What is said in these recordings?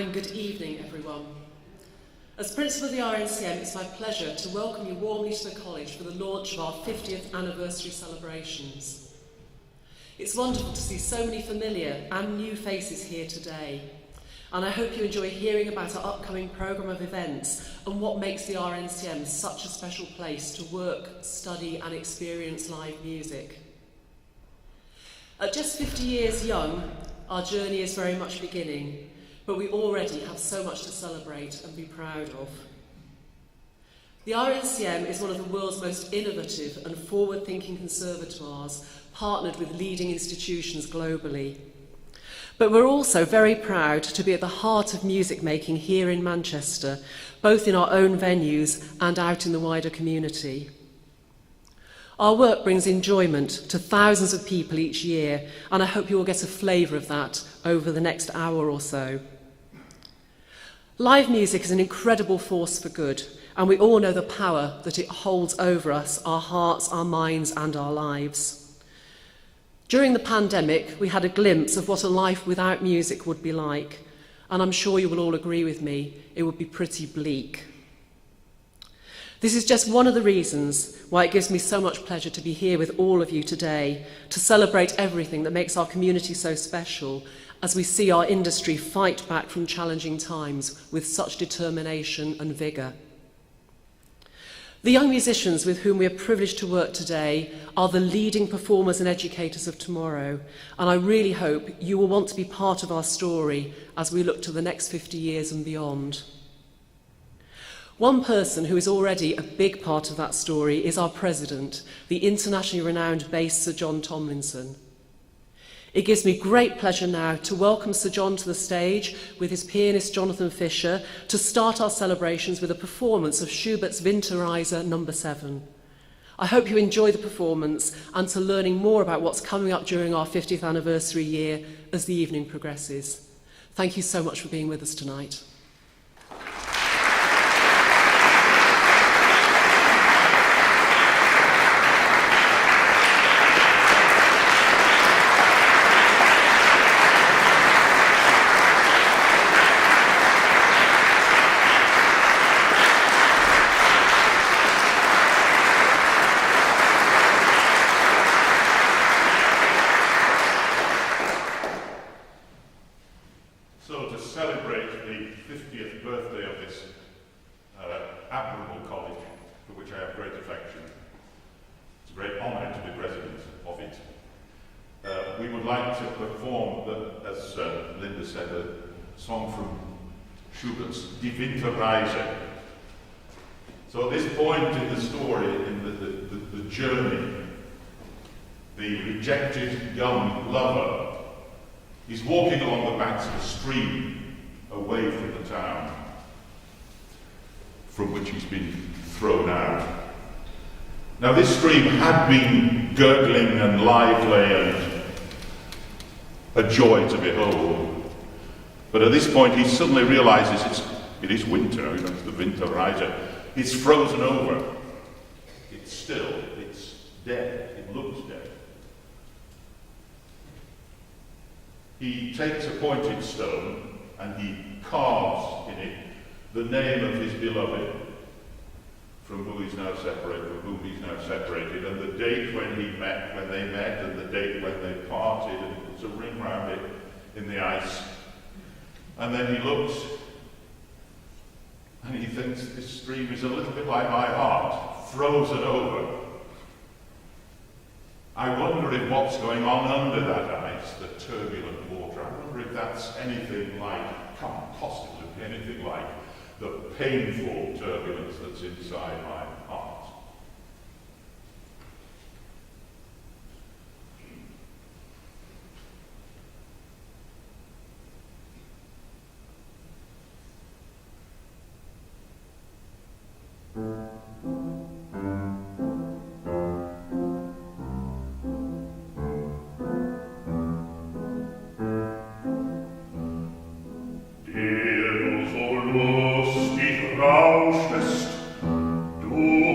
and good evening, everyone. As Principal of the RNCM, it's my pleasure to welcome you warmly to the College for the launch of our 50th anniversary celebrations. It's wonderful to see so many familiar and new faces here today, and I hope you enjoy hearing about our upcoming programme of events and what makes the RNCM such a special place to work, study and experience live music. At just 50 years young, our journey is very much beginning, but we already have so much to celebrate and be proud of. The RNCM is one of the world's most innovative and forward-thinking conservatoires, partnered with leading institutions globally. But we're also very proud to be at the heart of music making here in Manchester, both in our own venues and out in the wider community. Our work brings enjoyment to thousands of people each year, and I hope you will get a flavour of that over the next hour or so. Live music is an incredible force for good, and we all know the power that it holds over us, our hearts, our minds, and our lives. During the pandemic, we had a glimpse of what a life without music would be like, and I'm sure you will all agree with me, it would be pretty bleak. This is just one of the reasons why it gives me so much pleasure to be here with all of you today to celebrate everything that makes our community so special as we see our industry fight back from challenging times with such determination and vigour. The young musicians with whom we are privileged to work today are the leading performers and educators of tomorrow, and I really hope you will want to be part of our story as we look to the next 50 years and beyond. One person who is already a big part of that story is our president, the internationally renowned bass Sir John Tomlinson. It gives me great pleasure now to welcome Sir John to the stage with his pianist Jonathan Fisher to start our celebrations with a performance of Schubert's Winterreise No. 7. I hope you enjoy the performance and to learning more about what's coming up during our 50th anniversary year as the evening progresses. Thank you so much for being with us tonight. Schubert's Die Winterreise. So at this point in the story, in the journey, the rejected young lover is walking along the banks of a stream away from the town from which he's been thrown out. Now this stream had been gurgling and lively and a joy to behold. But at this point he suddenly realises it is winter, it's the Winterreise. It's frozen over. It's still, it's dead, it looks dead. He takes a pointed stone and he carves in it the name of his beloved, from whom he's now separated, and the date when they met, and the date when they parted, and he puts a ring round it in the ice. And then he looks and he thinks this stream is a little bit like my heart, frozen over. I wonder if what's going on under that ice, the turbulent water, I wonder if that's anything like, can't possibly be anything like the painful turbulence that's inside my heart. Der du so lustig rauschest, du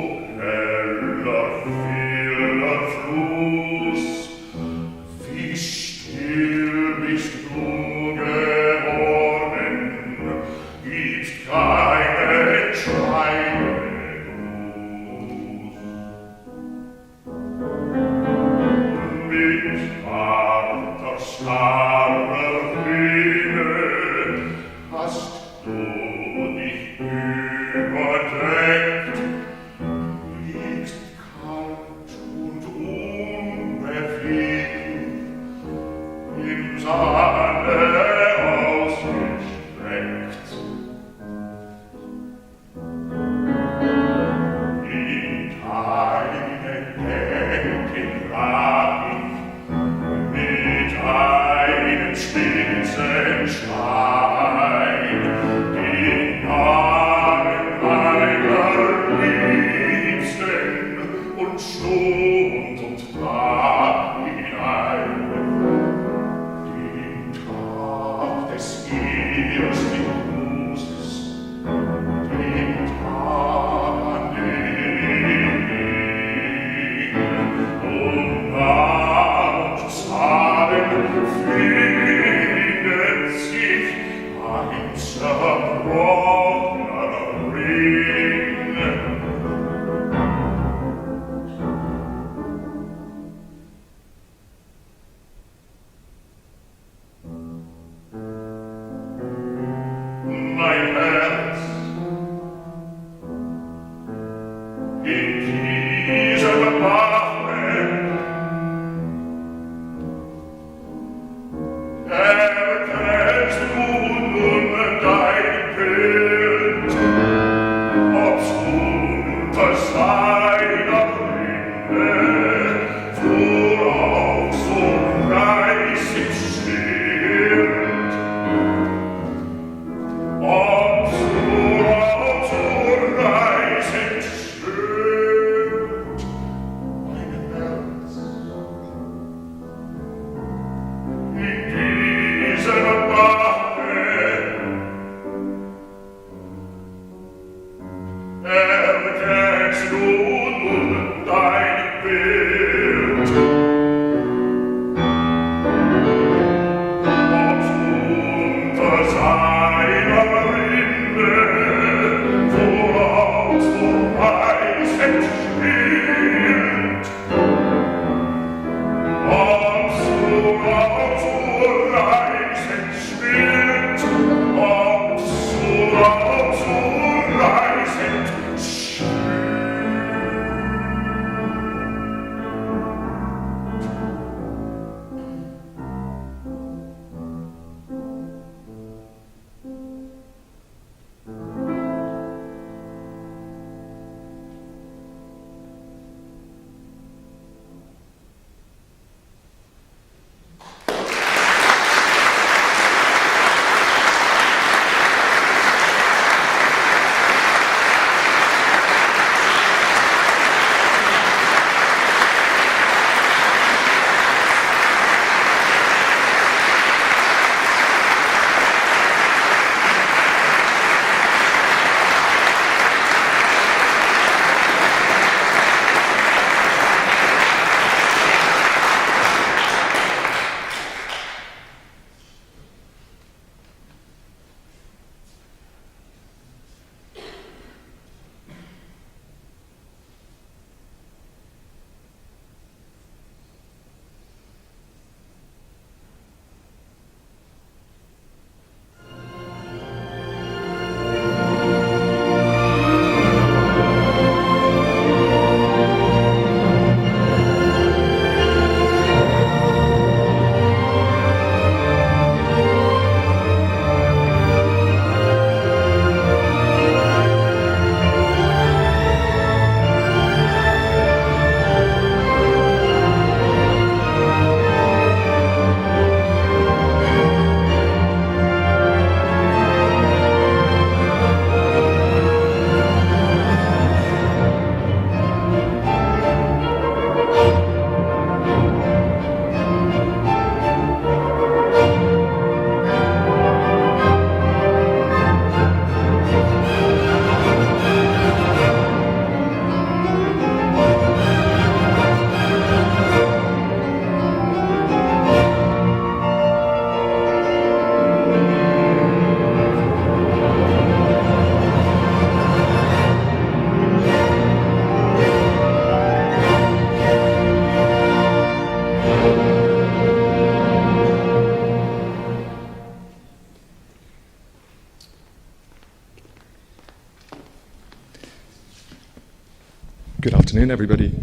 Good afternoon, everybody.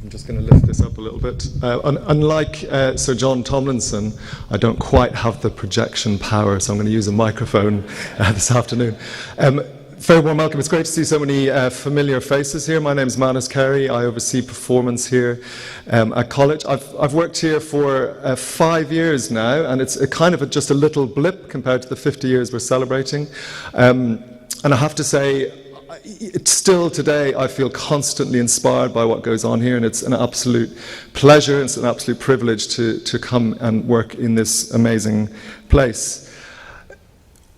I'm just going to lift this up a little bit. Unlike Sir John Tomlinson, I don't quite have the projection power, so I'm going to use a microphone this afternoon. Very warm welcome. It's great to see so many familiar faces here. My name is Manus Carey. I oversee performance here at college. I've worked here for 5 years now, and it's just a little blip compared to the 50 years we're celebrating. And I have to say, still today, I feel constantly inspired by what goes on here, and it's an absolute pleasure, it's an absolute privilege to come and work in this amazing place.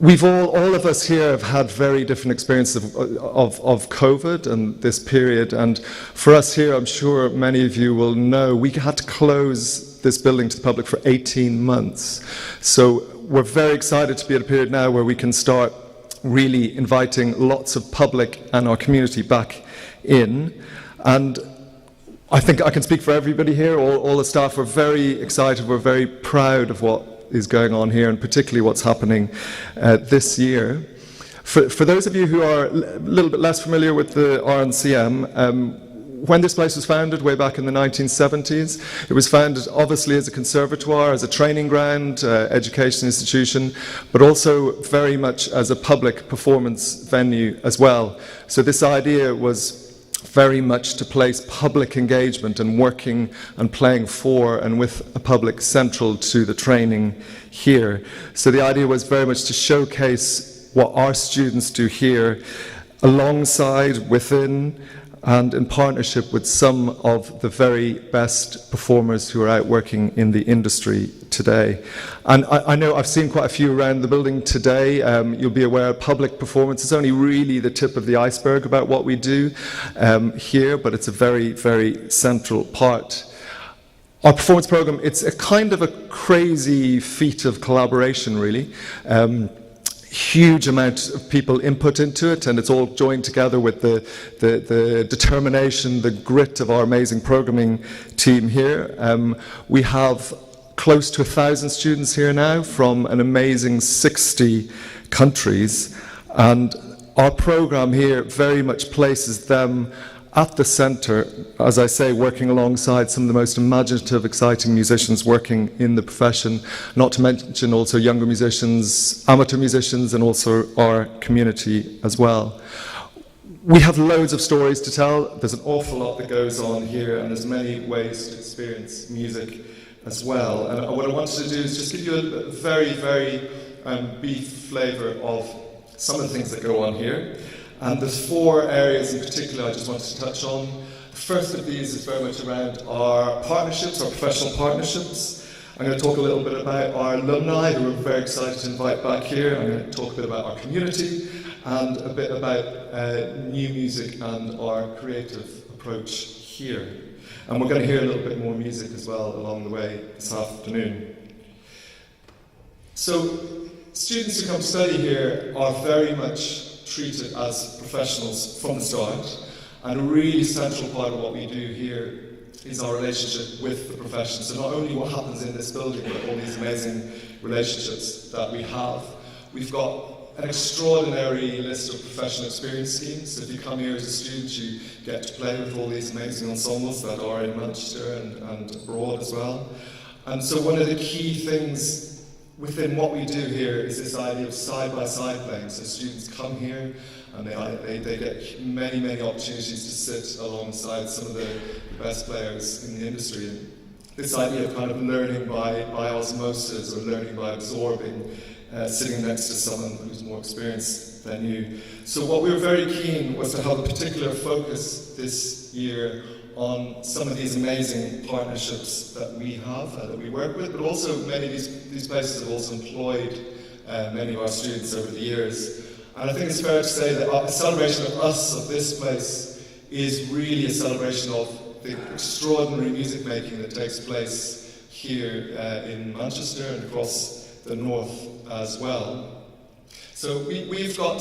All of us here have had very different experiences of COVID and this period, and for us here, I'm sure many of you will know, we had to close this building to the public for 18 months. So we're very excited to be at a period now where we can start really inviting lots of public and our community back in. And I think I can speak for everybody here. All the staff are very excited. We're very proud of what is going on here, and particularly what's happening this year. For those of you who are a little bit less familiar with the RNCM, when this place was founded way back in the 1970s, it was founded obviously as a conservatoire, as a training ground, education institution, but also very much as a public performance venue as well. So this idea was very much to place public engagement and working and playing for and with a public central to the training here. So the idea was very much to showcase what our students do here alongside, within, and in partnership with some of the very best performers who are out working in the industry today. And I know I've seen quite a few around the building today. You'll be aware public performance is only really the tip of the iceberg about what we do here, but it's a very, very central part. Our performance program, it's a kind of a crazy feat of collaboration, really. Huge amount of people input into it, and it's all joined together with the determination, the grit of our amazing programming team here. We have close to 1,000 students here now from an amazing 60 countries, and our program here very much places them at the centre, as I say, working alongside some of the most imaginative, exciting musicians working in the profession, not to mention also younger musicians, amateur musicians, and also our community as well. We have loads of stories to tell. There's an awful lot that goes on here, and there's many ways to experience music as well. And what I wanted to do is just give you a very, very brief flavour of some of the things that go on here. And there's 4 areas in particular I just wanted to touch on. The first of these is very much around our partnerships, our professional partnerships. I'm going to talk a little bit about our alumni, who we're very excited to invite back here. I'm going to talk a bit about our community and a bit about new music and our creative approach here. And we're going to hear a little bit more music as well along the way this afternoon. So, students who come study here are very much treated as professionals from the start, and a really central part of what we do here is our relationship with the profession. So not only what happens in this building, but all these amazing relationships that we have. We've got an extraordinary list of professional experience schemes. So if you come here as a student, you get to play with all these amazing ensembles that are in Manchester and abroad as well. And so one of the key things within what we do here is this idea of side-by-side playing. So students come here and they get many, many opportunities to sit alongside some of the best players in the industry. And this idea of kind of learning by osmosis, or learning by absorbing, sitting next to someone who's more experienced than you. So what we were very keen was to have a particular focus this year on some of these amazing partnerships that we have, that we work with, but also many of these places have also employed many of our students over the years. And I think it's fair to say that a celebration of us, of this place, is really a celebration of the extraordinary music making that takes place here in Manchester and across the north as well. So we've got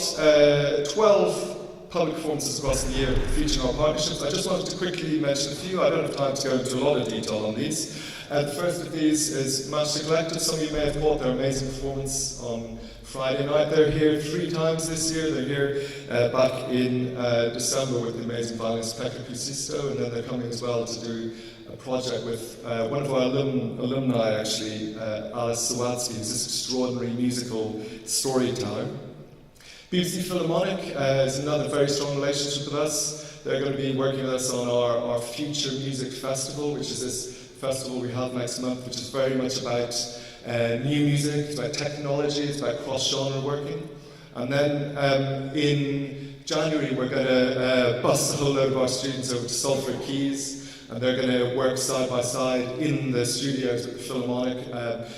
12 public performances across the year featuring our partnerships. I just wanted to quickly mention a few. I don't have time to go into a lot of detail on these. The first of these is Manchester Collective. Some of you may have caught their amazing performance on Friday night. They're here 3 times this year. They're here back in December with the amazing violinist Pekka Kusisto, and then they're coming as well to do a project with one of our alumni, actually, Alice Sawatsky, who's this extraordinary musical storyteller. BBC Philharmonic is another very strong relationship with us. They're going to be working with us on our Future Music Festival, which is this festival we have next month, which is very much about new music, it's about technology, it's about cross-genre working. And then in January, we're going to bus a whole load of our students over to Salford Quays, and they're going to work side by side in the studios at the Philharmonic.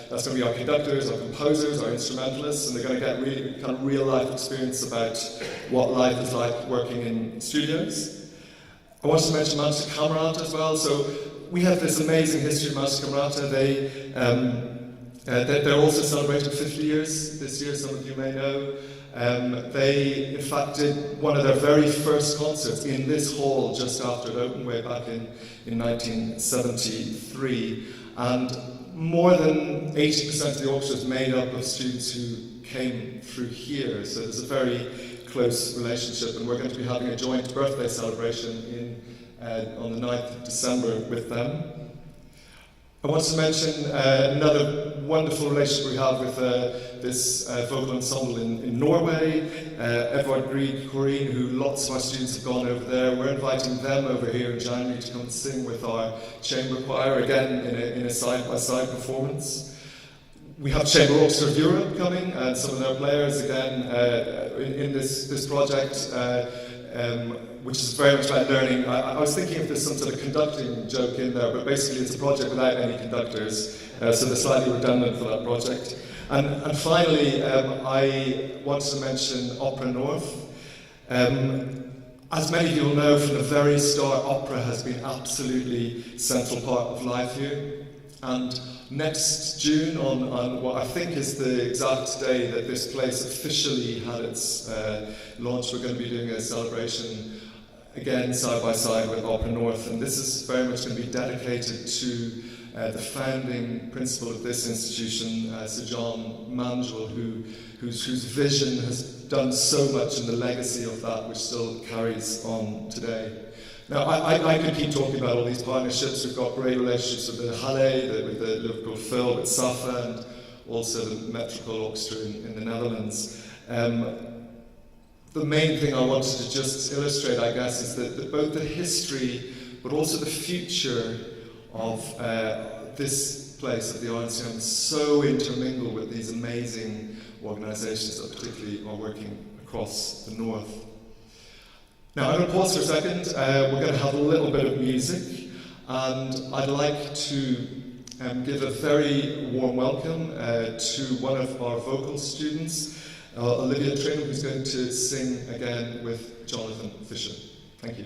That's going to be our conductors, our composers, our instrumentalists, and they're going to get really kind of real life experience about what life is like working in studios. I wanted to mention Manchester Camerata as well. So we have this amazing history of Manchester Camerata. They're also celebrating 50 years this year, some of you may know. They, in fact, did one of their very first concerts in this hall just after it opened way back in 1973. And more than 80% of the orchestra is made up of students who came through here. So there's a very close relationship, and we're going to be having a joint birthday celebration on the 9th of December with them. I want to mention another wonderful relationship we have with this vocal ensemble in Norway, Edvard Grieg Corrine, who lots of our students have gone over there. We're inviting them over here in January to come and sing with our chamber choir, again in a side-by-side performance. We have Chamber Orchestra of Europe coming, and some of their players again in this project, which is very much about learning. I was thinking if there's some sort of conducting joke in there, but basically it's a project without any conductors, so they're slightly redundant for that project. And finally, I wanted to mention Opera North. As many of you will know, from the very start, opera has been absolutely central part of life here. And next June, on what I think is the exact day that this place officially had its launch, we're going to be doing a celebration again side by side with Opera North, and this is very much going to be dedicated to the founding principal of this institution, Sir John Mandrell, whose vision has done so much in the legacy of that which still carries on today. Now, I could keep talking about all these partnerships. We've got great relationships with the Halle, with the Liverpool Phil, with Safa, and also the Metropole Orchestra in the Netherlands. The main thing I wanted to just illustrate, I guess, is that both the history but also the future of this place at the RNCM is so intermingled with these amazing organisations that particularly are working across the north. Now, I'm going to pause for a second. We're going to have a little bit of music, and I'd like to give a very warm welcome to one of our vocal students, Olivia Tring, who's going to sing again with Jonathan Fisher. Thank you.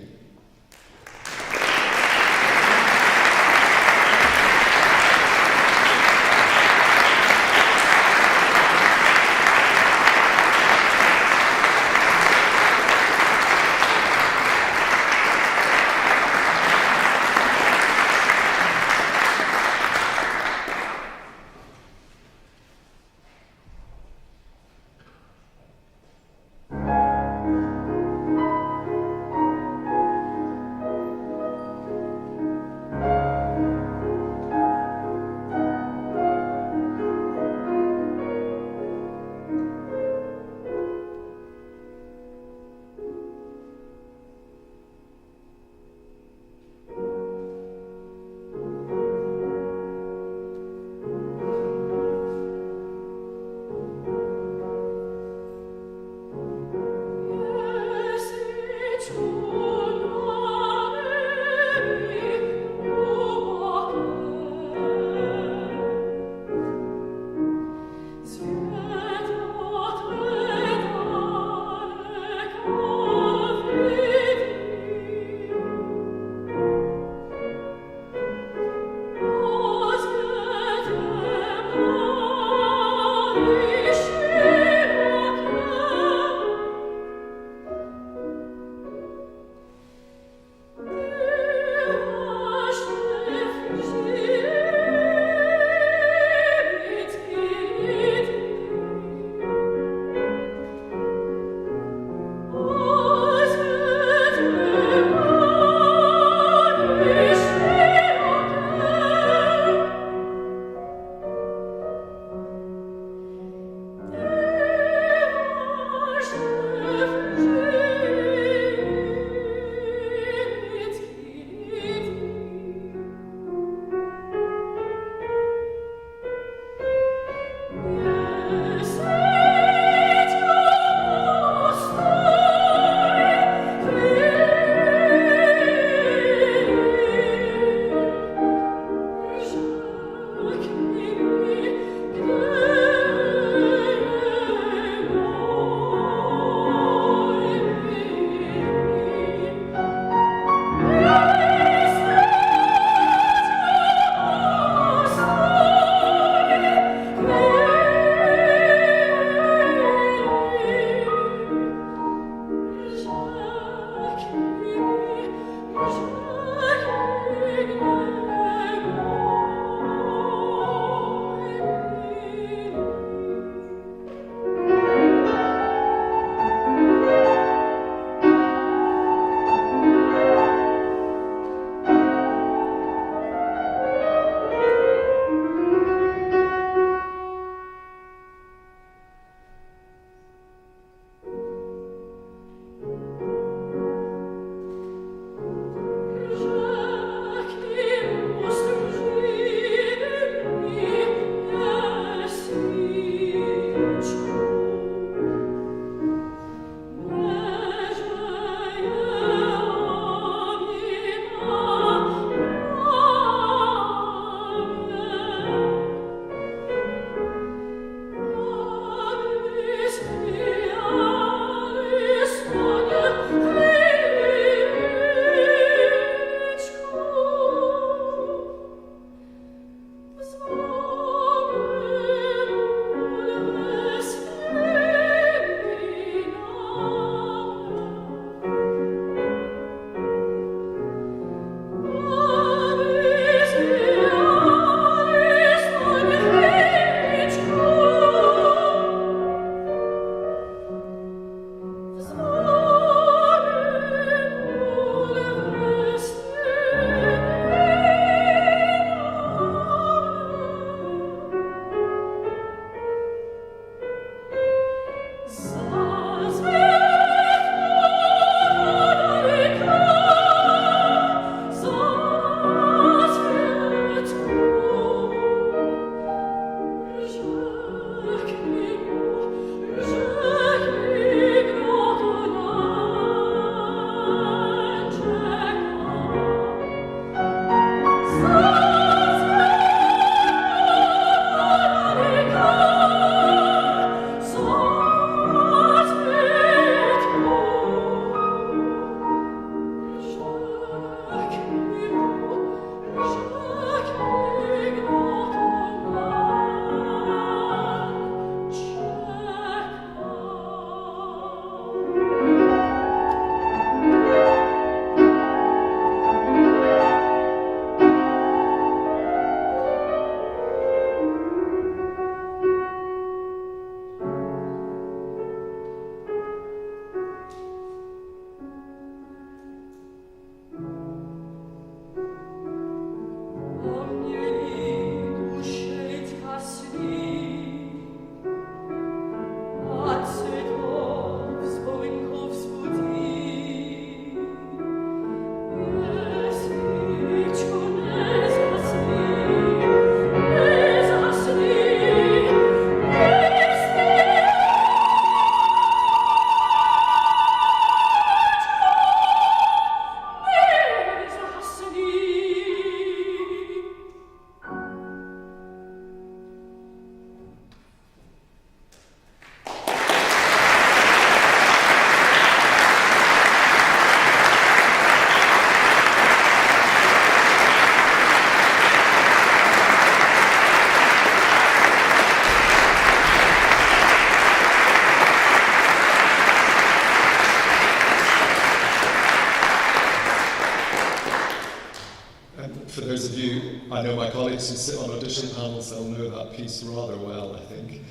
For those of you, I know my colleagues who sit on audition panels, they'll know that piece rather well, I think.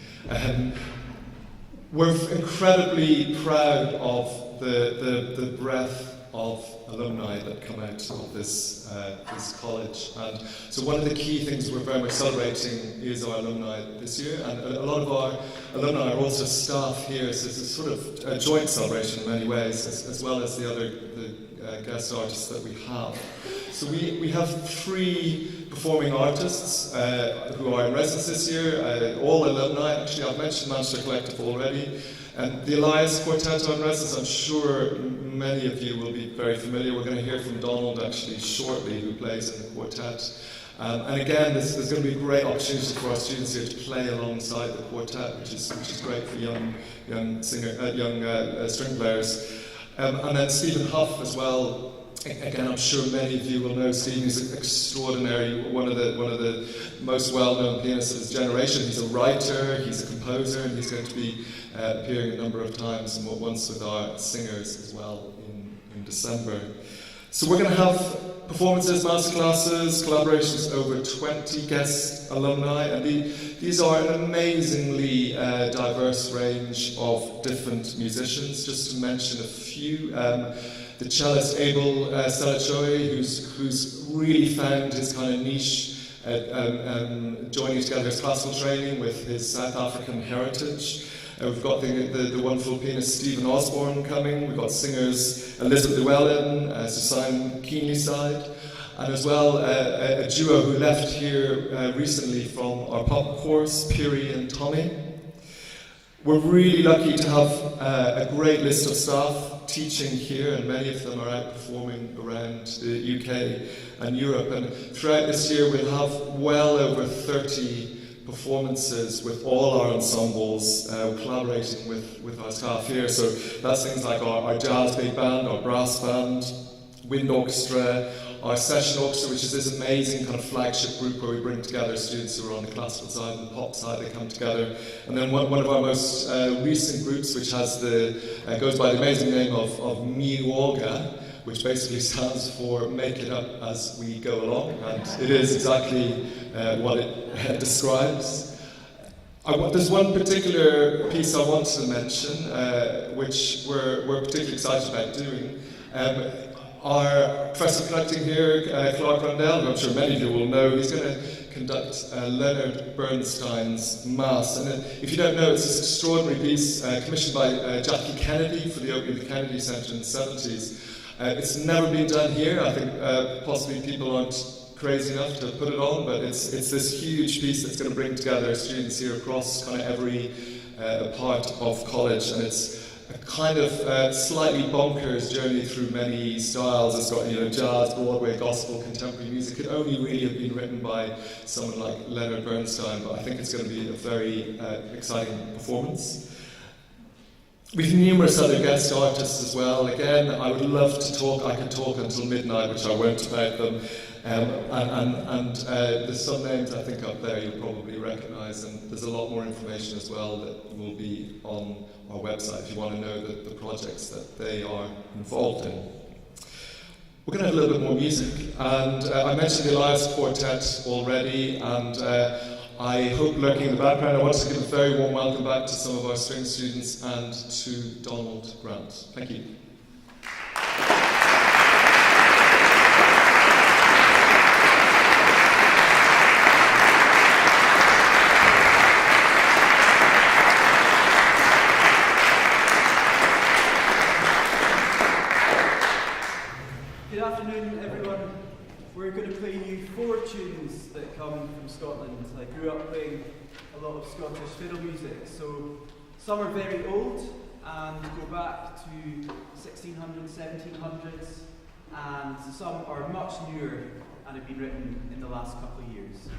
We're incredibly proud of the breadth of alumni that come out of this college. And so one of the key things we're very much celebrating is our alumni this year. And a lot of our alumni are also staff here, so it's a sort of a joint celebration in many ways, as well as the other guest artists that we have. So we have 3 performing artists who are in residence this year, all alumni. Actually, I've mentioned Manchester Collective already. And the Elias Quartet are in residence. I'm sure many of you will be very familiar. We're going to hear from Donald actually shortly, who plays in the quartet. And again, there's going to be a great opportunity for our students here to play alongside the quartet, which is great for young string players. And then Stephen Huff as well. Again, I'm sure many of you will know Stephen. He's extraordinary, one of the most well-known pianists of his generation. He's a writer, he's a composer, and he's going to be appearing a number of times, and once with our singers as well in December. So we're going to have performances, masterclasses, collaborations, over 20 guest alumni, and these are an amazingly diverse range of different musicians. Just to mention a few, the cellist Abel Selachoy, who's really found his kind of niche, joining together his classical training with his South African heritage. We've got the wonderful pianist Stephen Osborne coming. We've got singers Elizabeth Llewellyn, Susan Keenlyside, and as well a duo who left here recently from our pop course, Piri and Tommy. We're really lucky to have a great list of staff teaching here, and many of them are out performing around the UK and Europe. And throughout this year, we'll have well over 30 performances with all our ensembles, collaborating with our staff here. So that's things like our jazz big band, our brass band, wind orchestra, our session orchestra, which is this amazing kind of flagship group where we bring together students who are on the classical side and the pop side. They come together. And then one of our most recent groups, which has goes by the amazing name of Miwoga, which basically stands for Make It Up As We Go Along, and it is exactly what it describes. There's one particular piece I want to mention, which we're particularly excited about doing. Our professor conducting here, Clark Rundell, who I'm sure many of you will know, he's going to conduct Leonard Bernstein's Mass. And if you don't know, it's this extraordinary piece commissioned by Jackie Kennedy for the opening of the Kennedy Center in the 70s. It's never been done here. I think possibly people aren't crazy enough to put it on, but it's this huge piece that's going to bring together students here across kind of every part of college, and it's a kind of slightly bonkers journey through many styles. It's got, jazz, Broadway, gospel, contemporary music. It could only really have been written by someone like Leonard Bernstein, but I think it's going to be a very exciting performance. We've numerous other guest artists as well. Again, I would love to talk. I could talk until midnight, which I won't about them. There's some names I think up there you'll probably recognise, and there's a lot more information as well that will be on our website if you want to know the projects that they are involved in. We're going to have a little bit more music, and I mentioned the Elias Quartet already, and I hope lurking in the background, I want to give a very warm welcome back to some of our string students and to Donald Grant. Thank you. Good afternoon, everyone. We're going to play you 4 tunes that come from Scotland. I grew up playing a lot of Scottish fiddle music, so some are very old and go back to 1600s, 1700s, and some are much newer and have been written in the last couple of years.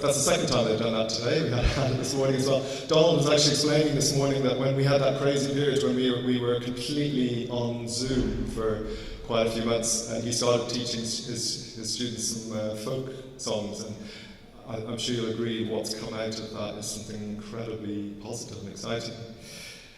the second time they've done that today. We had it this morning as well. Donald was actually explaining this morning that when we had that crazy period when we were completely on Zoom for quite a few months, and he started teaching his students some folk songs, and I'm sure you'll agree what's come out of that is something incredibly positive and exciting.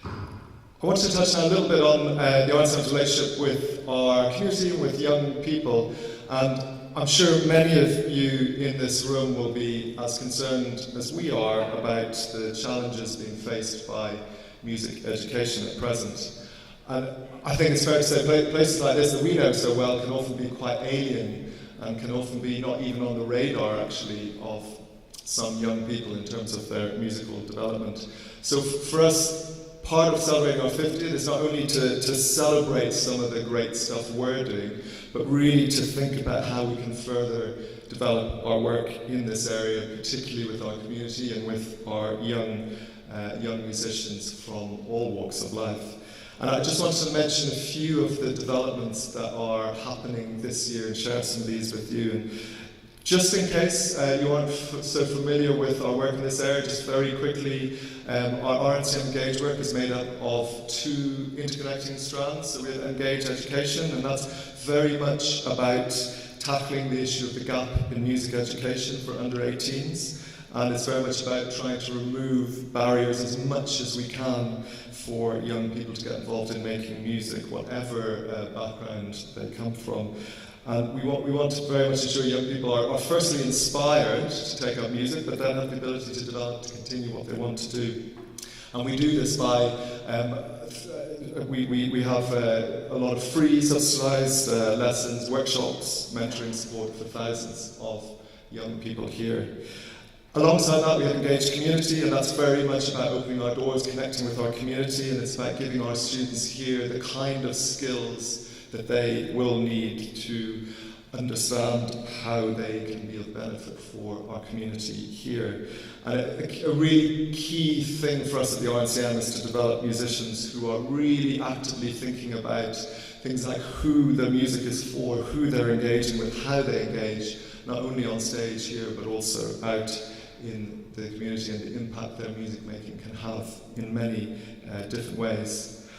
I want to touch now a little bit on the RNCM's relationship with our community and with young people, and I'm sure many of you in this room will be as concerned as we are about the challenges being faced by music education at present. And I think it's fair to say places like this that we know so well can often be quite alien and can often be not even on the radar, actually, of some young people in terms of their musical development. So for us, part of celebrating our 50th is not only to celebrate some of the great stuff we're doing, but really to think about how we can further develop our work in this area, particularly with our community and with our young musicians from all walks of life. And I just wanted to mention a few of the developments that are happening this year and share some of these with you. And just in case you aren't so familiar with our work in this area, just very quickly, our RNCM Engage work is made up of two interconnecting strands. So we have Engage Education, and that's very much about tackling the issue of the gap in music education for under 18s. And it's very much about trying to remove barriers as much as we can for young people to get involved in making music, whatever background they come from. And we want to very much ensure young people are firstly inspired to take up music, but then have the ability to develop, to continue what they want to do. And we do this by, we have a lot of free, subsidised lessons, workshops, mentoring support for thousands of young people here. Alongside that, we have Engaged Community, and that's very much about opening our doors, connecting with our community, and it's about giving our students here the kind of skills that they will need to understand how they can be of benefit for our community here. And a really key thing for us at the RNCM is to develop musicians who are really actively thinking about things like who the music is for, who they're engaging with, how they engage, not only on stage here, but also out in the community, and the impact their music making can have in many different ways.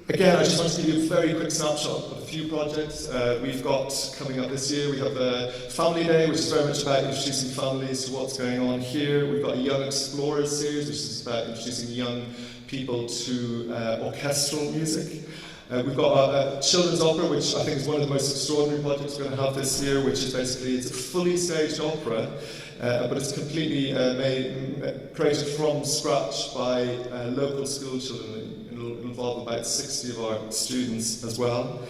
Again, I just want to give you a very quick snapshot of a few projects we've got coming up this year. We have the Family Day, which is very much about introducing families to what's going on here. We've got a Young Explorers series, which is about introducing young people to orchestral music. We've got a children's opera, which I think is one of the most extraordinary projects we're going to have this year, which is basically, it's a fully staged opera, but it's completely created from scratch by local school children. It'll involve about 60 of our students as well.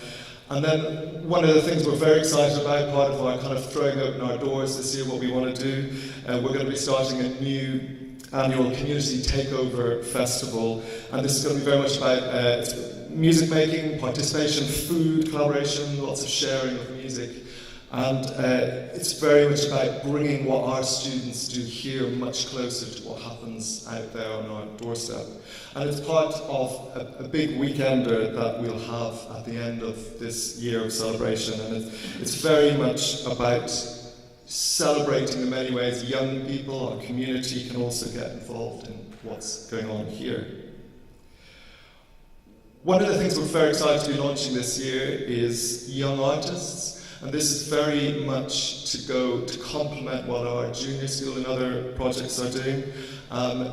And then one of the things we're very excited about, part of our kind of throwing open our doors this year, what we want to do, we're going to be starting a new annual community takeover festival, and this is going to be very much about music making, participation, food, collaboration, lots of sharing of music. And it's very much about bringing what our students do here much closer to what happens out there on our doorstep. And it's part of a big weekender that we'll have at the end of this year of celebration. And it's very much about celebrating in many ways young people. Our community can also get involved in what's going on here. One of the things we're very excited to be launching this year is Young Artists. And this is very much to complement what our junior school and other projects are doing.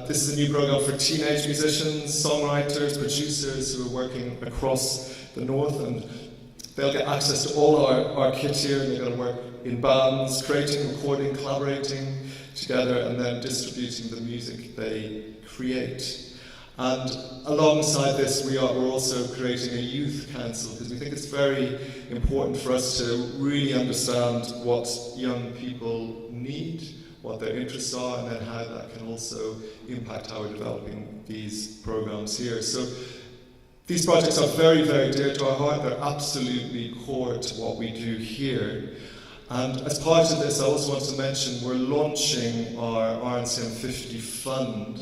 This is a new program for teenage musicians, songwriters, producers who are working across the north, and they'll get access to all our kit here, and they're going to work in bands, creating, recording, collaborating together, and then distributing the music they create. And alongside this, we're also creating a youth council, because we think it's very important for us to really understand what young people need, what their interests are, and then how that can also impact how we're developing these programs here. So these projects are very, very dear to our heart. They're absolutely core to what we do here. And as part of this, I also want to mention we're launching our RNCM50 fund.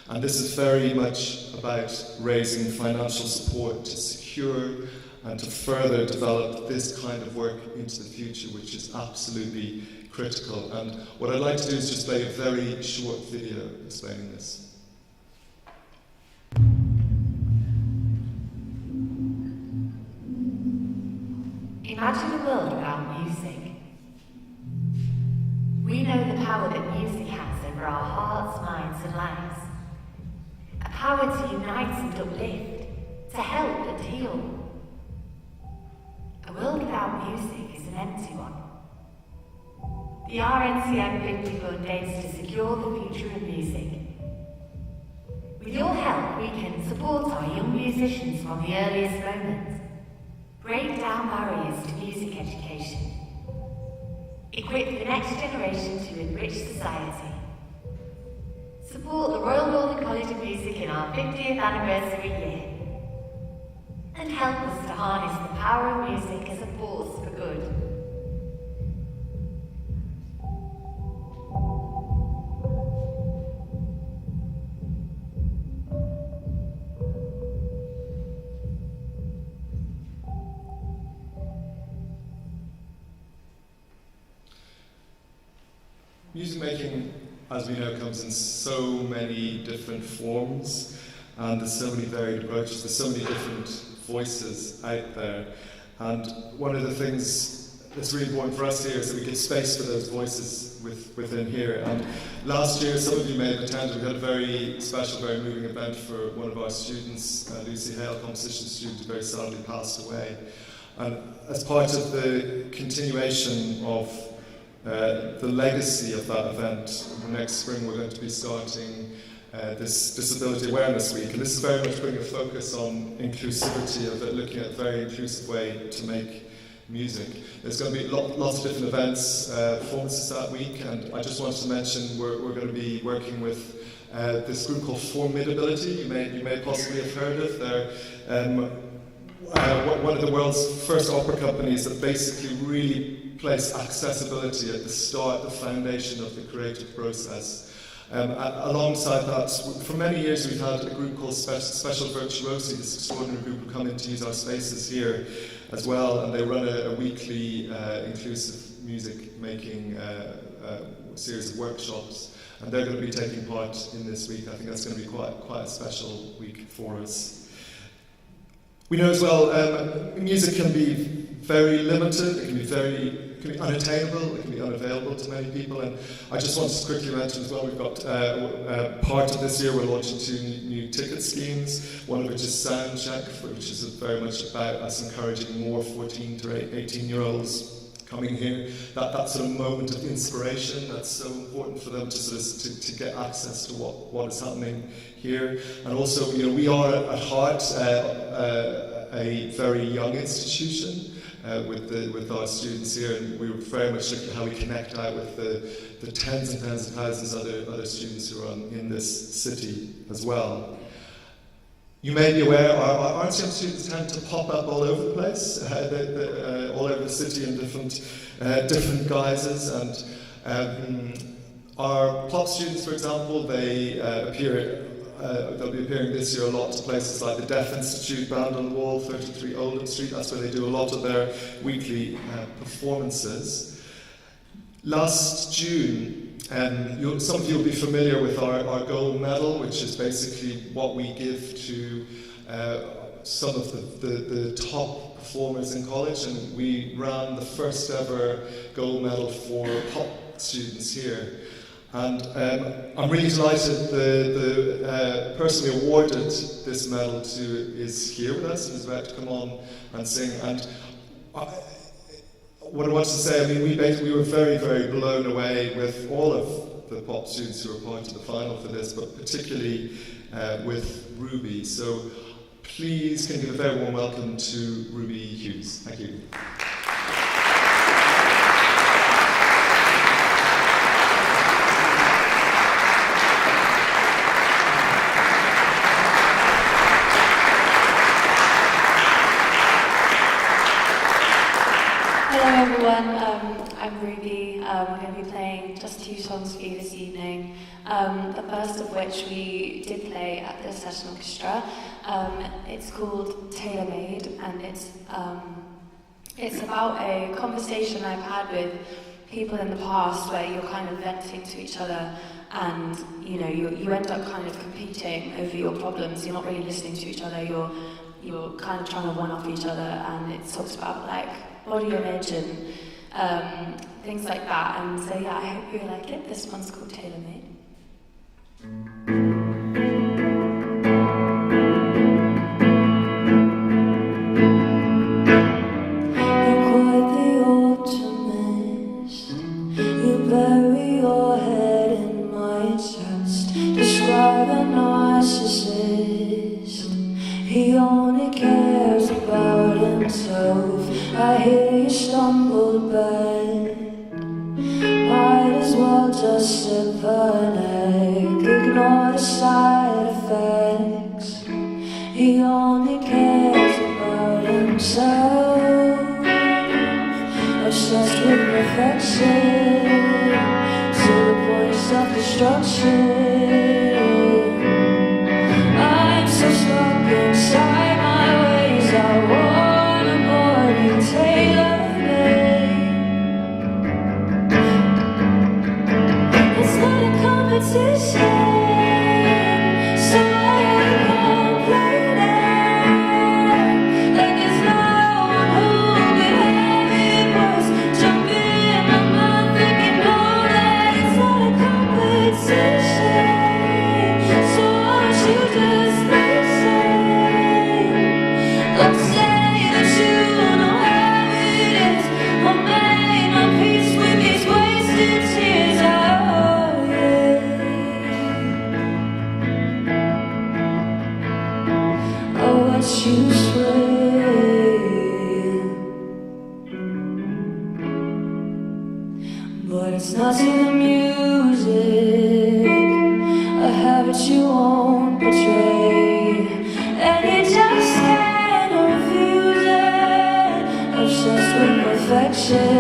And this is very much about raising financial support to secure secure and to further develop this kind of work into the future, which is absolutely critical. And what I'd like to do is just play a very short video explaining this. Imagine a world without music. We know the power that music has over our hearts, minds and lives. A power to unite and uplift, to help and heal. A world without music is an empty one. The RNCM50 Launch aims to secure the future of music. With your help, we can support our young musicians from the earliest moments, break down barriers to music education, equip the next generation to enrich society, support the Royal Northern College of Music in our 50th anniversary year, and help us to harness the power of music as a force for good. Music making, as we know, comes in so many different forms, and there's so many varied approaches, there's so many different voices out there. And one of the things that's really important for us here is that we give space for those voices within here. And last year, some of you may have attended, we had a very special, very moving event for one of our students, Lucy Hale, composition student, who very sadly passed away. And as part of the continuation of the legacy of that event, next spring we're going to be starting this Disability Awareness Week, and this is very much putting a focus on inclusivity, of it, looking at a very inclusive way to make music. There's going to be lots of different events, performances that week, and I just wanted to mention we're going to be working with this group called Formidability. You may possibly have heard of. They're one of the world's first opera companies that basically really place accessibility at the start, the foundation of the creative process. Alongside that, for many years we've had a group called Special Virtuosi, this extraordinary group who come in to use our spaces here as well, and they run a weekly inclusive music making series of workshops, and they're going to be taking part in this week. I think that's going to be quite a special week for us. We know as well, music can be very limited, it can be unattainable, it can be unavailable to many people, and I just wanted to quickly mention as well, we've got part of this year we're launching 2 new ticket schemes, one of which is Soundcheck, which is very much about us encouraging more 14 to 18-year-olds coming here, that sort of moment of inspiration that's so important for them to sort of to get access to what is happening here. And also, you know, we are at heart a very young institution with our students here, and we were very much looking at how we connect out with the tens and tens of thousands of other students who are in this city as well. You may be aware our RNCM students tend to pop up all over the place, all over the city in different guises, and our pop students, for example, they'll be appearing this year a lot to places like the Deaf Institute, Band on the Wall, 33 Oldham Street. That's where they do a lot of their weekly performances. Last June, some of you will be familiar with our gold medal, which is basically what we give to some of the top performers in college, and we ran the first ever gold medal for pop students here. And I'm really delighted the person we awarded this medal to is here with us and is about to come on and sing. And what I want to say, I mean, we were very, very blown away with all of the pop students who were part of the final for this, but particularly with Ruby. So please can give a very warm welcome to Ruby Hughes. Thank you. Hello everyone, I'm Ruby. We're going to be playing just 2 songs for you this evening. The first of which we did play at the session orchestra, It's called Tailor Made, and it's about a conversation I've had with people in the past where you're kind of venting to each other, and you know you end up kind of competing over your problems. You're not really listening to each other. You're kind of trying to one up each other, and it talks about like body image and things like that. And so yeah, I hope you like it. This one's called Tailor Made. Describe a narcissist. He only cares about himself. I hear you stumbled back. Might as well just sit the neck. Ignore the side effects. He only cares about himself. Obsessed with perfection to the point of self-destruction. I'm so stuck inside my ways. I want a body tailor-made. It's not a competition, so I ain't complaining. Like there's no one who could have it worse. Jump in my mouth, thinking no, that it's not a competition. So won't you just listen? Don't say that you know how it is. I'll make my peace with these wasted tears. Oh yeah. Oh, what you swear. But it's not to the music, a habit you won't betray, and you just can't refuse it. Obsessed with perfection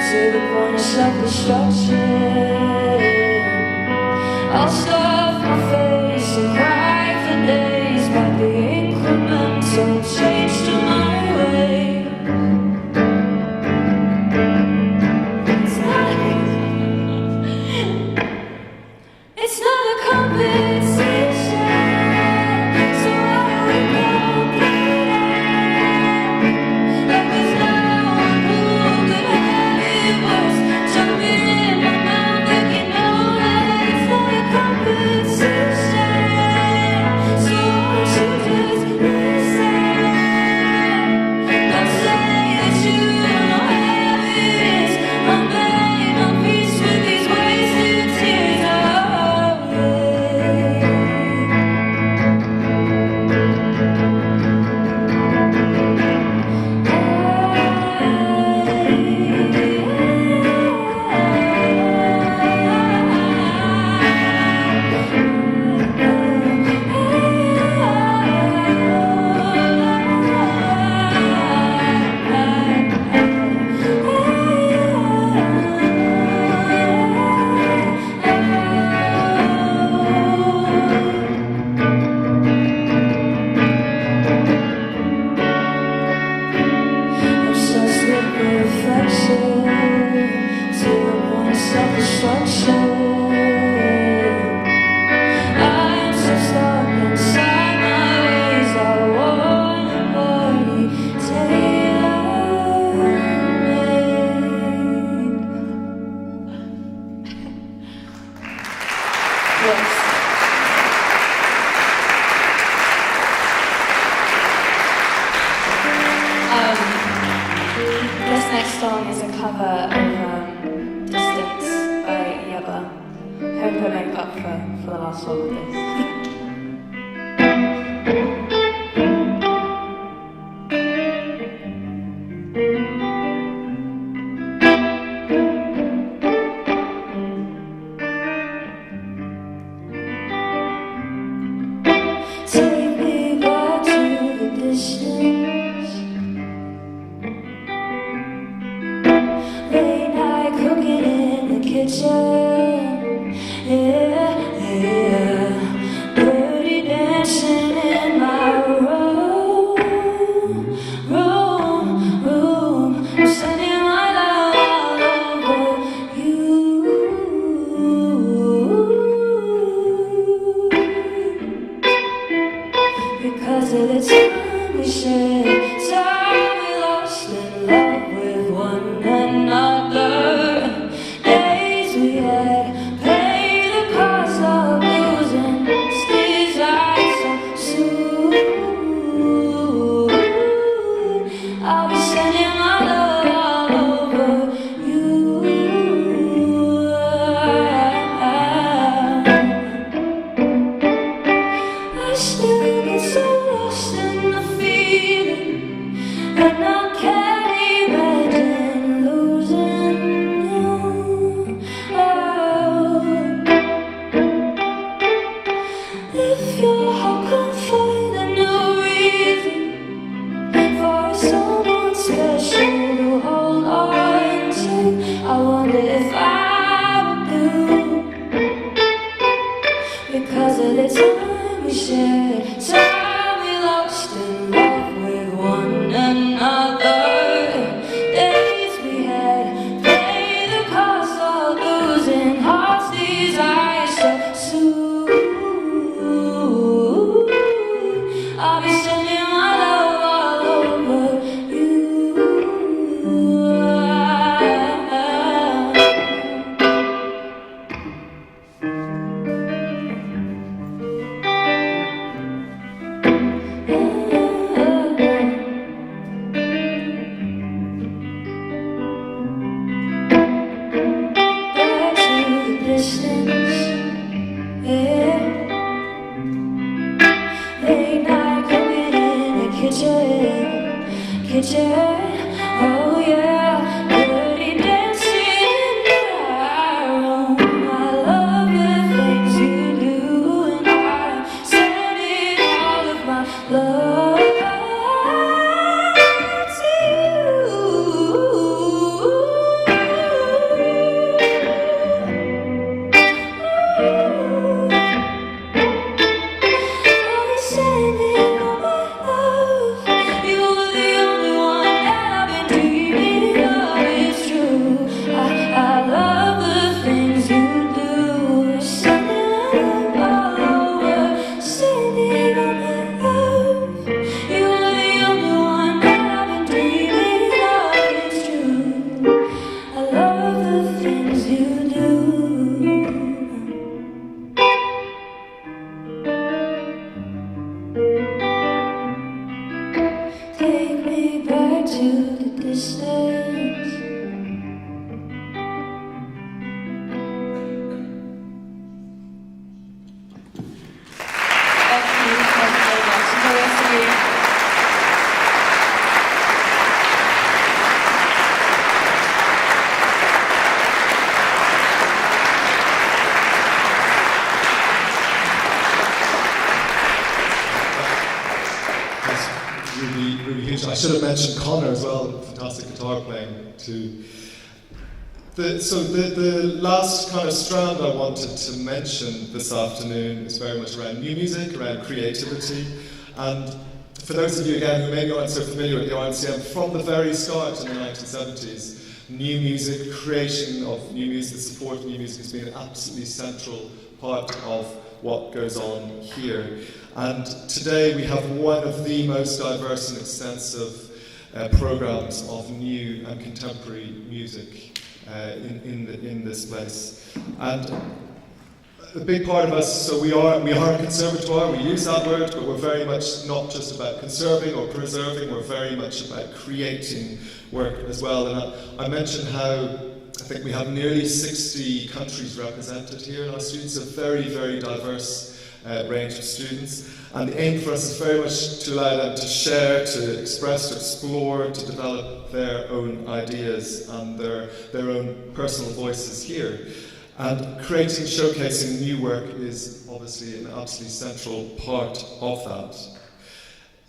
to the point of self-destruction. I'll stuff my face and cry for days about the incremental change to my way. It's not a competition, so I will complain. Like there's no one who could have it worse. Jump in my mouth, like you know that it's not a competition. So won't you just listen? Don't say that you know how it is. I'll make my peace with these wasted tears. Oh, obsessed with perfection to the point of self-destruction. I'm so stuck inside my ways. I want a body tailor-made. Yes. This next song is a cover of Distance by Yeba. Hope I make up for the last one with this. Take me back to the distance. Late night cooking in the kitchen. Yeah, yeah. time we shared, time we lost in love with one another. Days we had paid the cost of losing these eyes so soon. I'll be sending my love all over you. I still get so lost in the feeling, and I can't imagine losing you. If your heart can find a new reason for someone special to hold on to, I wonder if I would do, because of the time we shared, time we lost in love with one another. Days we had paid the cost of losing hearts, desires so soon. I'll be sending my love all over you. Back to the distance, yeah. Late night cooking in the kitchen, oh yeah. Dirty dancing in my room. I love the things you do, and I'm sending all of my love to you. I'll be sending all my love. You were the only one that I've been dreaming of. It's true. I love the things you do. Sending all over, sending all my love. You were the only one that I've been dreaming of. It's true. I love the things you do. Take me back to the distance. Thank you very much. Enjoy the rest of your That's really huge. I should have mentioned Connor as well, fantastic guitar playing too. The last kind of strand I wanted to mention this afternoon is very much around new music, around creativity. And for those of you, again, who maybe aren't so familiar with the RNCM, from the very start in the 1970s, new music, creation of new music, the support of new music has been an absolutely central part of what goes on here. And today we have one of the most diverse and extensive programs of new and contemporary music in this place. And a big part of us, so we are a conservatoire, we use that word, but we're very much not just about conserving or preserving, we're very much about creating work as well. And I mentioned how I think we have nearly 60 countries represented here, and our students are very, very diverse range of students. And the aim for us is very much to allow them to share, to express, to explore, to develop their own ideas and their own personal voices here. And creating, showcasing new work is obviously an absolutely central part of that.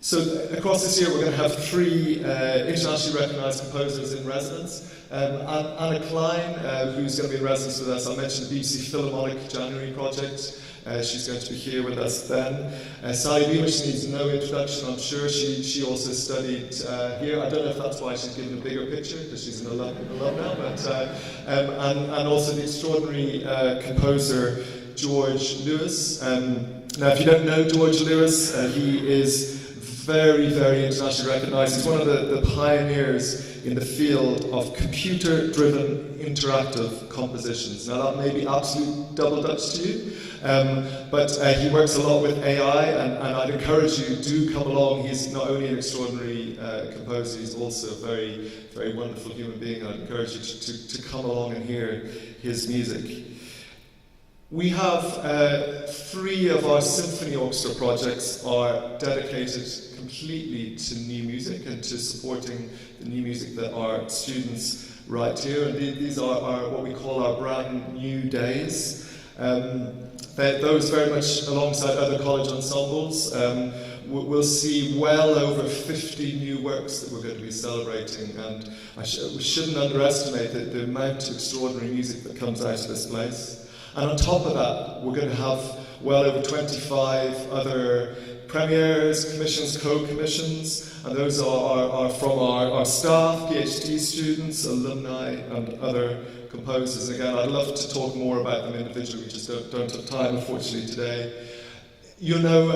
So across this year we're going to have 3 internationally recognised composers in residence. Anna Klein, who's going to be in residence with us, I mentioned the BBC Philharmonic January project. She's going to be here with us then. Sally Beamish needs no introduction, I'm sure. She also studied here. I don't know if that's why she's given a bigger picture, because she's an alum now, but, and also the extraordinary composer George Lewis. Now, if you don't know George Lewis, he is very, very internationally recognised. He's one of the pioneers in the field of computer-driven interactive compositions. Now that may be absolute double Dutch to you, but he works a lot with AI, and I'd encourage you, do come along. He's not only an extraordinary composer, he's also a very, very wonderful human being. I'd encourage you to come along and hear his music. We have 3 of our symphony orchestra projects are dedicated completely to new music and to supporting the new music that our students write here. And these are what we call our brand new days. Those very much alongside other college ensembles. We'll see well over 50 new works that we're going to be celebrating, and we shouldn't underestimate the amount of extraordinary music that comes out of this place. And on top of that, we're going to have well over 25 other premieres, commissions, co-commissions, and those are from our staff, PhD students, alumni, and other composers. Again, I'd love to talk more about them individually, we just don't have time, unfortunately, today. You know,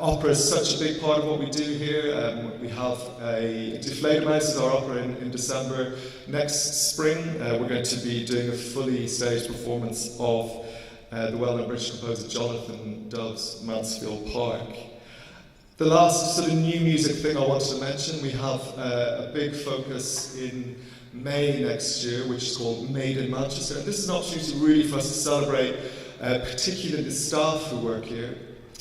opera is such a big part of what we do here. We have a Deflatormouse is our opera in December. Next spring, we're going to be doing a fully staged performance of the well-known British composer Jonathan Dove's Mansfield Park. The last sort of new music thing I wanted to mention, we have a big focus in May next year, which is called Made in Manchester. And this is an opportunity really for us to celebrate particularly the staff who work here,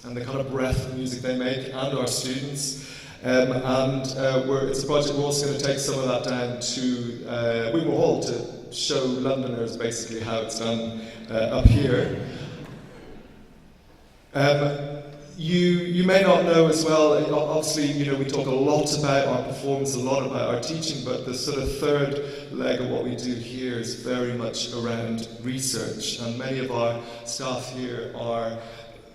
and the kind of breadth of music they make, and our students. It's a project we're also going to take some of that down to Wigmore Hall to show Londoners basically how it's done up here. You may not know as well, obviously, you know, we talk a lot about our performance, a lot about our teaching, but the sort of third leg of what we do here is very much around research, and many of our staff here are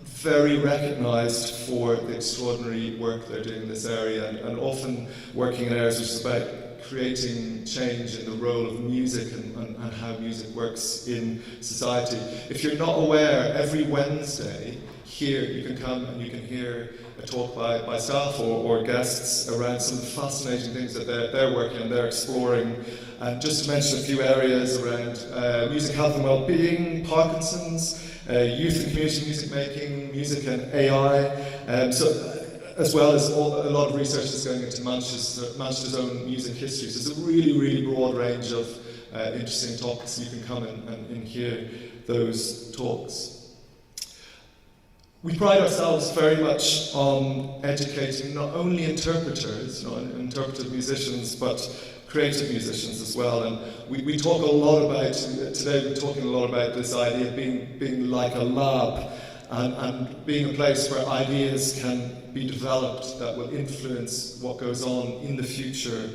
very recognised for the extraordinary work they're doing in this area, and often working in areas which is about creating change in the role of music and how music works in society. If you're not aware, every Wednesday here you can come and you can hear a talk by staff or guests around some fascinating things that they're working on, they're exploring. And just to mention a few areas around music, health and well-being, Parkinson's, youth and community music making, music and AI, as well as a lot of research that's going into Manchester's own music history. So it's a really, really broad range of interesting topics. You can come and hear those talks. We pride ourselves very much on educating not only interpreters, not interpretive musicians, but creative musicians as well. And we talk a lot about, today we're talking a lot about this idea of being like a lab and being a place where ideas can be developed that will influence what goes on in the future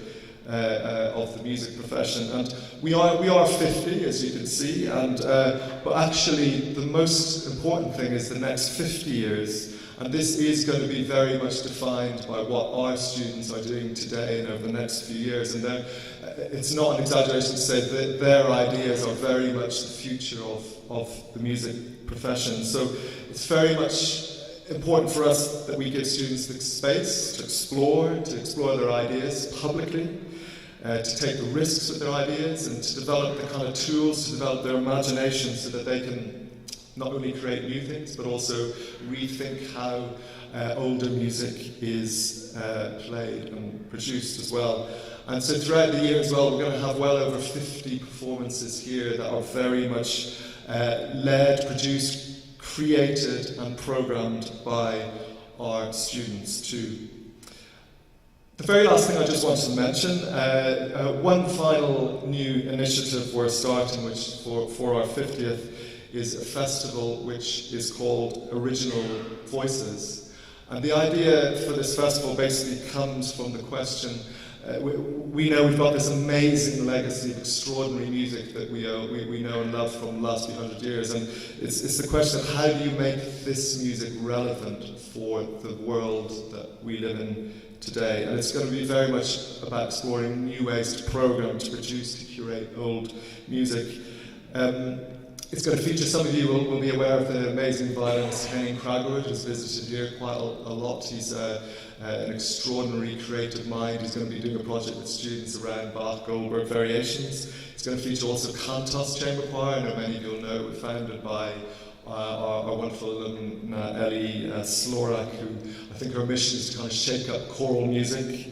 of the music profession. And we are 50, as you can see, but actually the most important thing is the next 50 years. And this is going to be very much defined by what our students are doing today and over the next few years. And it's not an exaggeration to say that their ideas are very much the future of the music profession. So it's very much important for us that we give students the space to explore their ideas publicly, to take the risks with their ideas, and to develop the kind of tools to develop their imagination so that they can not only create new things, but also rethink how older music is played and produced as well. And so throughout the year as well, we're going to have well over 50 performances here that are very much led, produced, created and programmed by our students too. The very last thing I just wanted to mention, one final new initiative we're starting, which for our 50th, is a festival which is called Original Voices. And the idea for this festival basically comes from the question, we know we've got this amazing legacy of extraordinary music that we know and love from the last few hundred years, and it's the question of how do you make this music relevant for the world that we live in today. And it's going to be very much about exploring new ways to program, to produce, to curate old music. It's going to feature, some of you will be aware of the amazing violinist Henning Kragerud, who's visited here quite a lot. He's an extraordinary creative mind. He's going to be doing a project with students around Bach Goldberg variations. It's going to feature also Cantos Chamber Choir. I know many of you will know it was founded by our wonderful alumna Ellie Slorak, who I think her mission is to kind of shake up choral music.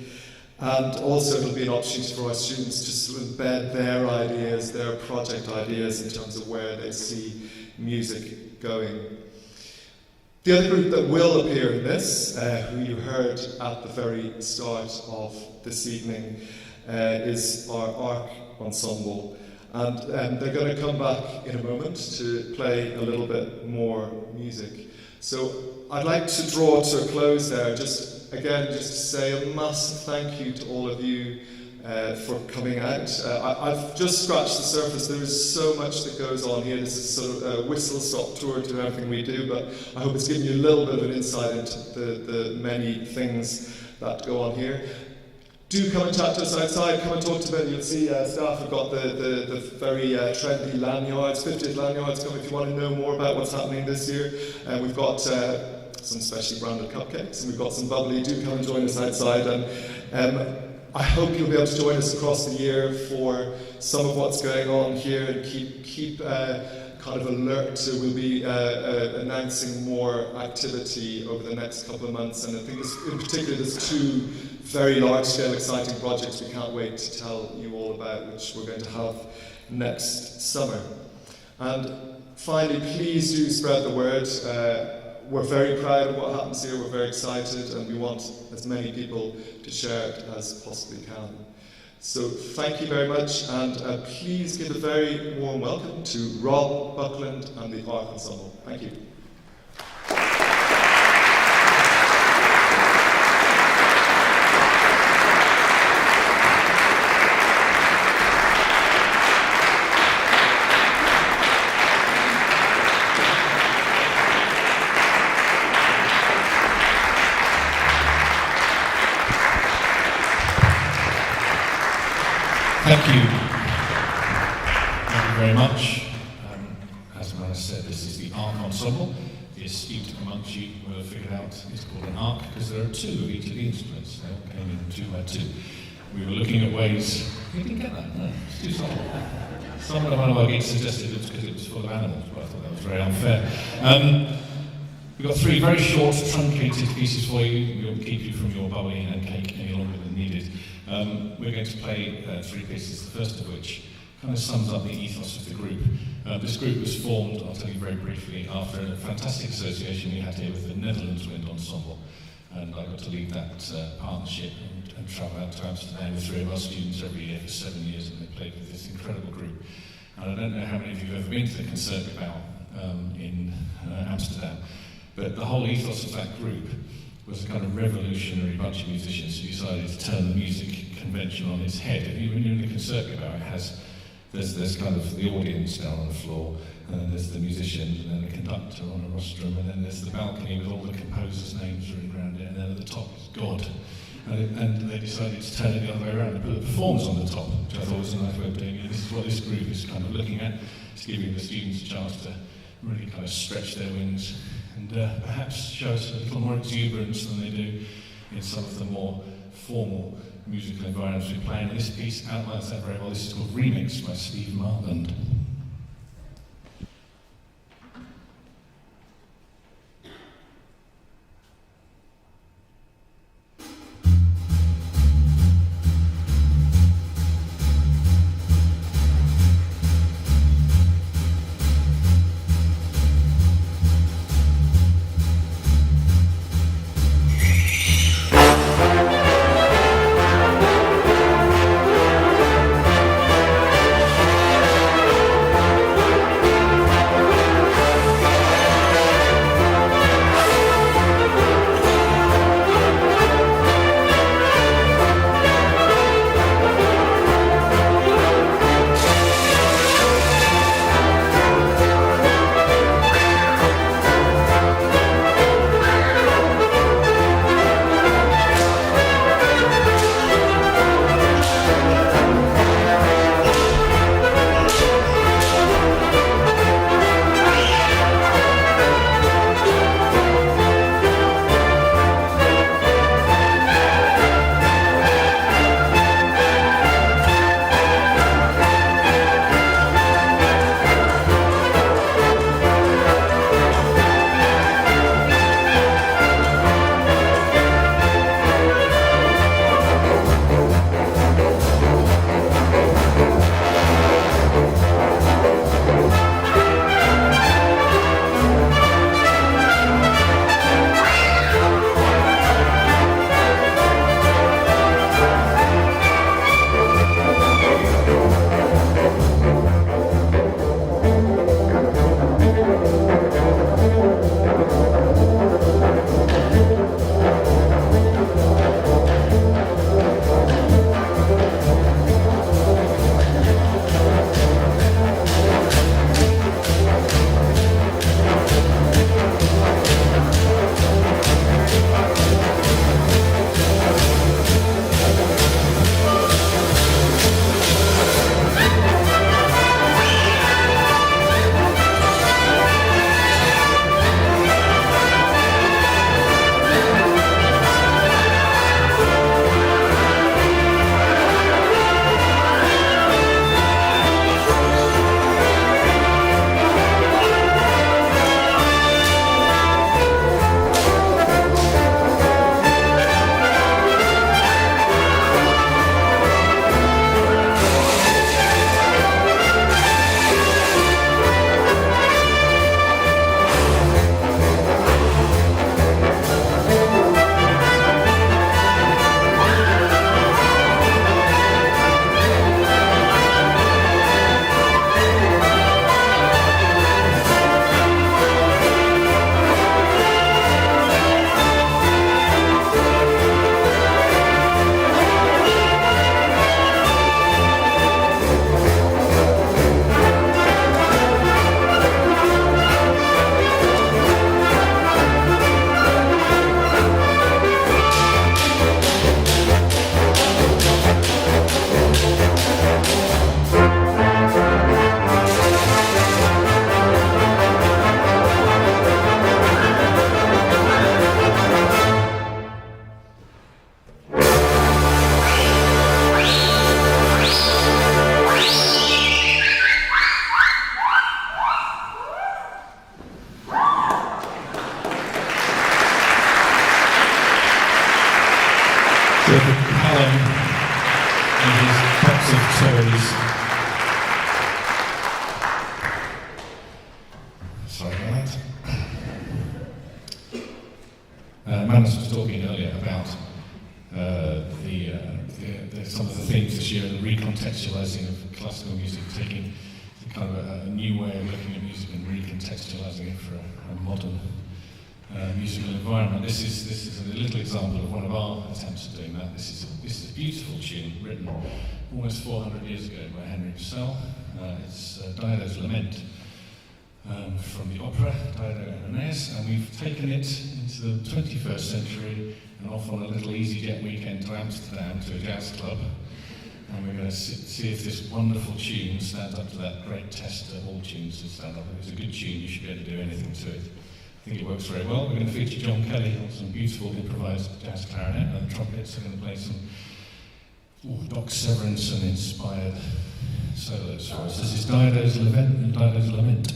And also it'll be an opportunity for our students to sort of embed their ideas, their project ideas in terms of where they see music going. The other group that will appear in this, who you heard at the very start of this evening, is our Arc Ensemble. And they're going to come back in a moment to play a little bit more music. So I'd like to draw to a close there, just to say a massive thank you to all of you for coming out. I've just scratched the surface. There is so much that goes on here. This is sort of a whistle-stop tour to everything we do, but I hope it's given you a little bit of an insight into the many things that go on here. Do come and chat to us outside, come and talk to me. You'll see staff have got the very trendy lanyards, 50th lanyards. Come if you want to know more about what's happening this year. We've got some specially branded cupcakes, and we've got some bubbly. Do come and join us outside, and I hope you'll be able to join us across the year for some of what's going on here, and keep kind of alert to. We'll be announcing more activity over the next couple of months, and I think in particular there's two very large-scale exciting projects we can't wait to tell you all about, which we're going to have next summer. And finally, please do spread the word. We're very proud of what happens here, we're very excited, and we want as many people to share it as possibly can. So thank you very much, and please give a very warm welcome to Rob Buckland and the Arc Ensemble. Thank you. Thank you. Thank you very much. As Amanda said, this is the Arc Ensemble. The astute amongst you will have figured out it's called an arc because there are two of each of the instruments. They all came in two by two. We were looking at ways. You didn't get that? No, it's too small. Someone at one of our gigs suggested it was because it was full of animals, but I thought that was very unfair. We've got three very short, truncated pieces for you. We'll keep you from your bubbly and cake any longer than needed. We're going to play three pieces, the first of which kind of sums up the ethos of the group. This group was formed, I'll tell you very briefly, after a fantastic association we had here with the Netherlands Wind Ensemble. And I got to lead that partnership and travel out to Amsterdam with three of our students every year for 7 years, and they played with this incredible group. And I don't know how many of you have ever been to the Concertgebouw in Amsterdam, but the whole ethos of that group was a kind of revolutionary bunch of musicians who decided to turn the music convention on its head. When you're in the Concertgebouw, there's kind of the audience down on the floor, and then there's the musicians, and then the conductor on a rostrum, and then there's the balcony with all the composers' names written around it, and then at the top is God. And they decided to turn it the other way around and put the performers on the top, which I thought was a nice way of doing it. This is what this group is kind of looking at. It's giving the students a chance to really kind of stretch their wings and perhaps show us a little more exuberance than they do in some of the more formal musical environments we play. And this piece outlines that very well. This is called Remix by Steve Marland. please. Sorry about that. Manus was talking earlier about some of the themes this year, the recontextualizing of classical music, taking kind of a new way of looking at music and recontextualizing it for a modern musical environment. This is a little example of one of our attempts at doing that. This is a beautiful tune written almost 400 years ago by Henry Purcell. It's Dido's Lament from the opera Dido and Aeneas, and we've taken it into the 21st century and off on a little EasyJet weekend to Amsterdam to a jazz club. And we're going to see if this wonderful tune stands up to that great test that all tunes should stand up. If it's a good tune, you should be able to do anything to it. I think it works very well. We're going to feature John Kelly on some beautiful improvised jazz clarinet, and the trumpets are going to play some Doc Severinsen-inspired solos for us. This is Dido's Lament and Dido's Lament.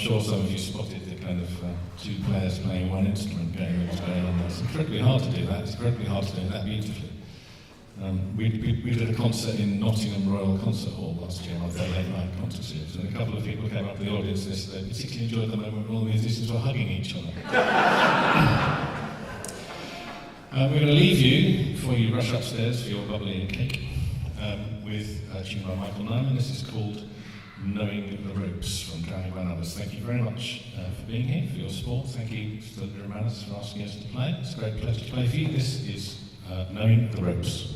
sure some of you spotted the kind of two players playing one instrument game that was going on there. It's incredibly hard to do that. It's incredibly hard to do that beautifully. We did a concert in Nottingham Royal Concert Hall last year, like their late night concert series, and a couple of people came up to the audience and they particularly enjoyed the moment when all the musicians were hugging each other. We're going to leave you before you rush upstairs for your bubbly and cake. with a tune by Michael Nyman. This is called Knowing the Ropes from Drowning by Numbers. Thank you very much for being here, for your support. Thank you to the Romanas for asking us to play. It's a great pleasure to play for you. This is Knowing the Ropes.